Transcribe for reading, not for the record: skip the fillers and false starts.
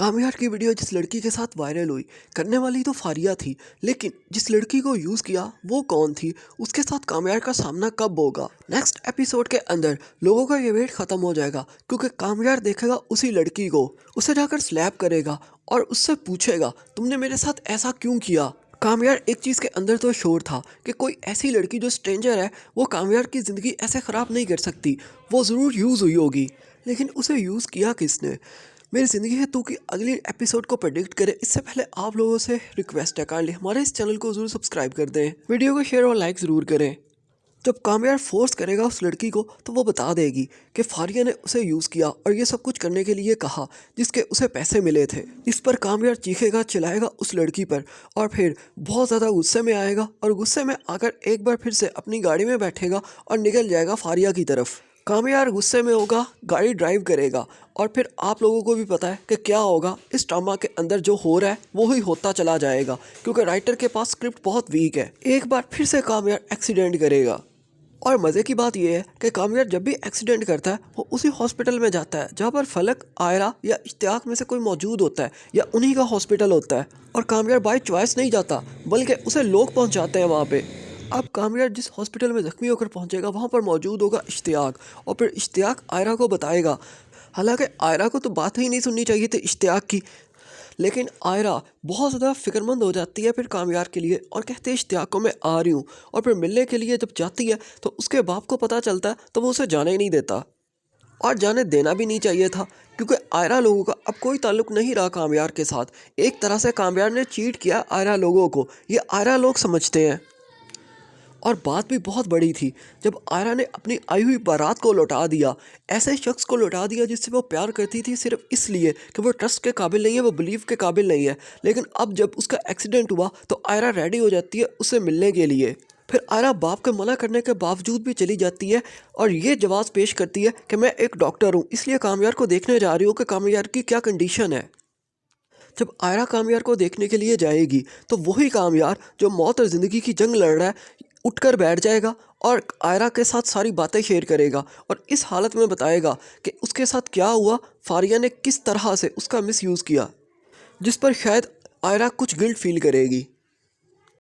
कामयार की वीडियो जिस लड़की के साथ वायरल हुई, करने वाली तो फारिया थी, लेकिन जिस लड़की को यूज़ किया वो कौन थी, उसके साथ कामयार का सामना कब होगा। नेक्स्ट एपिसोड के अंदर लोगों का ये वेट ख़त्म हो जाएगा, क्योंकि कामयार देखेगा उसी लड़की को, उसे जाकर स्लैप करेगा और उससे पूछेगा तुमने मेरे साथ ऐसा क्यों किया। कामयार एक चीज़ के अंदर तो श्योर था कि कोई ऐसी लड़की जो स्ट्रेंजर है वो कामयार की ज़िंदगी ऐसे ख़राब नहीं कर सकती, वो ज़रूर यूज़ हुई होगी। लेकिन उसे यूज़ किया किसने। मेरी ज़िंदगी है तू की अगली एपिसोड को प्रेडिक्ट करे इससे पहले आप लोगों से रिक्वेस्ट है, काइंडली हमारे इस चैनल को ज़रूर सब्सक्राइब कर दें, वीडियो को शेयर और लाइक ज़रूर करें। जब कामयार फोर्स करेगा उस लड़की को तो वो बता देगी कि फारिया ने उसे यूज़ किया और ये सब कुछ करने के लिए कहा जिसके उसे पैसे मिले थे। इस पर कामयार चीखेगा, चिल्लाएगा उस लड़की पर और फिर बहुत ज़्यादा गुस्से में आएगा और गुस्से में आकर एक बार फिर से अपनी गाड़ी में बैठेगा और निकल जाएगा फारिया की तरफ। कामयार गुस्से में होगा, गाड़ी ड्राइव करेगा और फिर आप लोगों को भी पता है कि क्या होगा। इस ड्रामा के अंदर जो हो रहा है वो ही होता चला जाएगा, क्योंकि राइटर के पास स्क्रिप्ट बहुत वीक है। एक बार फिर से कामयार एक्सीडेंट करेगा और मज़े की बात यह है कि कामयार जब भी एक्सीडेंट करता है वो उसी हॉस्पिटल में जाता है जहाँ पर फलक, आयरा या इश्तियाक में से कोई मौजूद होता है या उन्हीं का हॉस्पिटल होता है। और कामयार बाय चॉइस नहीं जाता, बल्कि उसे लोग पहुँचाते हैं वहाँ पे। अब कामयार जिस हॉस्पिटल में ज़ख्मी होकर पहुंचेगा वहां पर मौजूद होगा इश्तियाक और फिर इश्तियाक आयरा को बताएगा। हालांकि आयरा को तो बात ही नहीं सुननी चाहिए थी इश्तियाक की, लेकिन आयरा बहुत ज़्यादा फिक्रमंद हो जाती है फिर कामयार के लिए और कहते हैं इश्तियाक को मैं आ रही हूँ। और फिर मिलने के लिए जब जाती है तो उसके बाप को पता चलता है तो वो उसे जाने ही नहीं देता और जाने देना भी नहीं चाहिए था, क्योंकि आयरा लोगों का अब कोई ताल्लुक नहीं रहा कामयार के साथ। एक तरह से कामयार ने चीट किया आयरा लोगों को, ये आयरा लोग समझते हैं। और बात भी बहुत बड़ी थी जब आयरा ने अपनी आई हुई बारात को लौटा दिया, ऐसे शख्स को लौटा दिया जिससे वो प्यार करती थी सिर्फ इसलिए कि वो ट्रस्ट के काबिल नहीं है, वो बिलीव के काबिल नहीं है। लेकिन अब जब उसका एक्सीडेंट हुआ तो आयरा रेडी हो जाती है उससे मिलने के लिए। फिर आयरा बाप के मना करने के बावजूद भी चली जाती है और ये जवाब पेश करती है कि मैं एक डॉक्टर हूँ, इसलिए कामयार को देखने जा रही हूँ कि कामयार की क्या कंडीशन है। जब आयरा कामयार को देखने के लिए जाएगी तो वही कामयार जो मौत और ज़िंदगी की जंग लड़ रहा है उठकर बैठ जाएगा और आयरा के साथ सारी बातें शेयर करेगा और इस हालत में बताएगा कि उसके साथ क्या हुआ, फारिया ने किस तरह से उसका मिसयूज़ किया, जिस पर शायद आयरा कुछ गिल्ट फील करेगी।